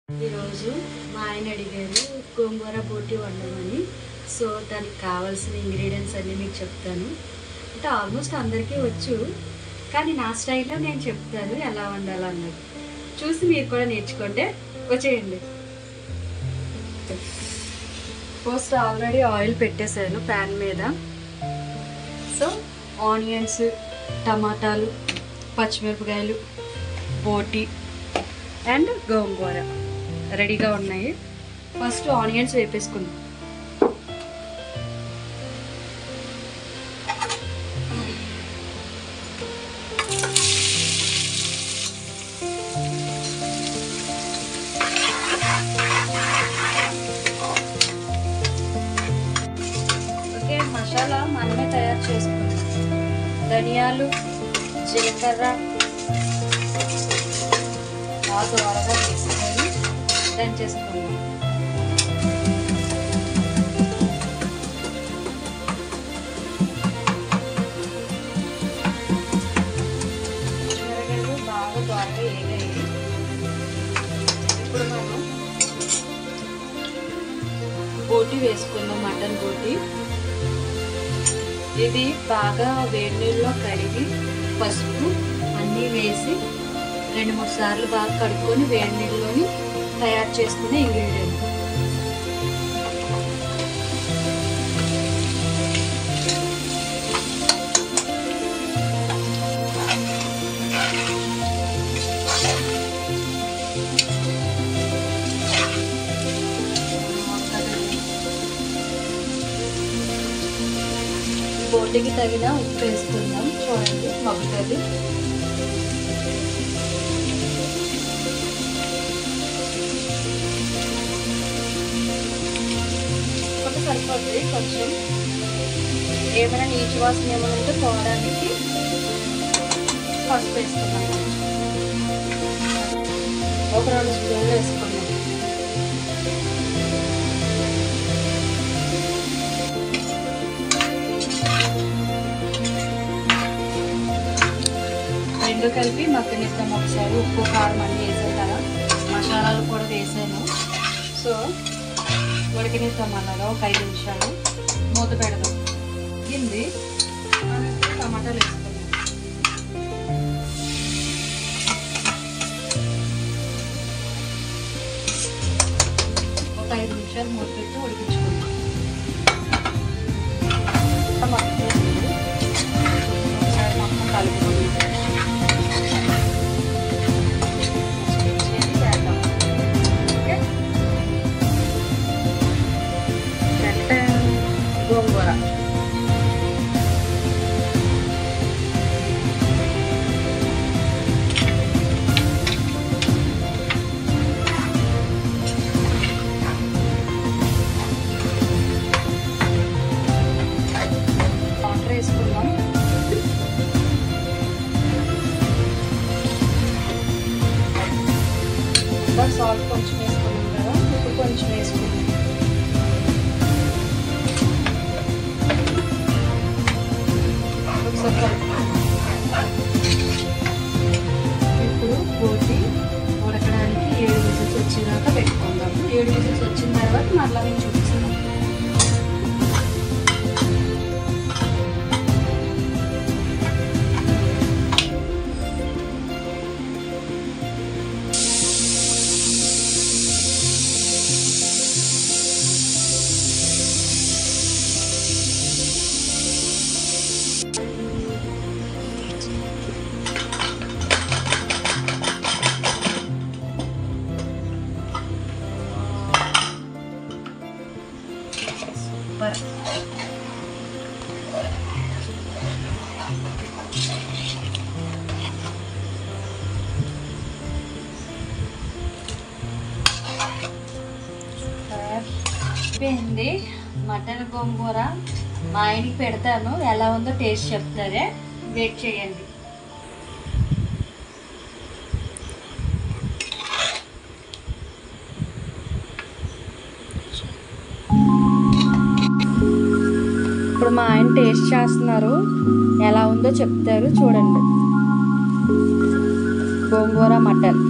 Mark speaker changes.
Speaker 1: ఈరోజు మా ఆయన అడిగారు గోంగూర బోటి వండమని. సో దానికి కావాల్సిన ఇంగ్రీడియంట్స్ అన్నీ మీకు చెప్తాను. అంటే ఆల్మోస్ట్ అందరికీ వచ్చు, కానీ నా స్టైల్లో నేను చెప్తాను ఎలా వండాలన్నది. చూసి మీరు కూడా నేర్చుకోండి, వచ్చేయండి. ఫస్ట్ ఆల్రెడీ ఆయిల్ పెట్టేశాను ప్యాన్ మీద. సో ఆనియన్స్, టమాటాలు, పచ్చిమిరపకాయలు, బోటి అండ్ గోంగూర రెడీగా ఉన్నాయి. ఫస్ట్ ఆనియన్స్ వేపేసుకుందాం. ఓకే, మసాలా మనమే తయారు చేసుకుందాం. ధనియాలు, జీలకర్ర బాగా త్వరగా వేసుకొని దంచేసుకుందాం. పచ్చిమిరపకాయలు బాగా త్వరగా వేగాయి. ఇప్పుడు మనం బోటి వేసుకుందాం, మటన్ బోటి. ఇది బాగా వేడి నీళ్ళలో కడిగి పసుపు అన్నీ వేసి 2-3 సార్లు బాగా కడుక్కొని వేడి నీళ్ళలోని తయారు చేసుకునే ఇంగ్రీడియంట్. బోటికి తగిన ఉప్పు వేసుకుందాం. చూడండి మగ్గుతుంది. సరిపోతుంది. కొంచెం ఏమైనా నీచు వాసన ఏమైనా ఉంటే పోవడానికి పసుపు వేసుకున్నాం. ఒక 2 స్పూన్లు వేసుకున్నాం. రెండు కలిపి మగ్గనిద్దాం ఒకసారి. ఉప్పు, కారం అన్నీ వేసాను కదా, మసాలాలు కూడా వేసాను. సో ఉడకనిద్దాం అలాగా ఒక 5 నిమిషాలు. మూత పెడదాం. గింది టమాటాలు వేసుకుందాం. ఒక 5 నిమిషాలు మూత పెట్టి ఉడికించుకుందాం. ఒకసారి మొత్తం కలుపుకుందాం. గోంగూర వాటర్ వేసుకుందాం. ఇంకా సాల్ట్ కొంచెం వేసుకున్నాం కదా, ఇప్పుడు కొంచెం వేసుకుందాం. ఇప్పుడు బోటి ఉడకడానికి 7 విజిల్స్ వచ్చేదాకా పెట్టుకుందాము. 7 విజిల్స్ వచ్చిన తర్వాత మరలా నేను చూపిస్తాను. అయిపోయింది మటన్ గోంగూర. మా ఆయనకి పెడతాను, ఎలా ఉందో టేస్ట్ చెప్తారే, వెయిట్ చేయండి. ఇప్పుడు మా ఆయన టేస్ట్ చేస్తున్నారు, ఎలా ఉందో చెప్తారు చూడండి. గోంగూర మటన్.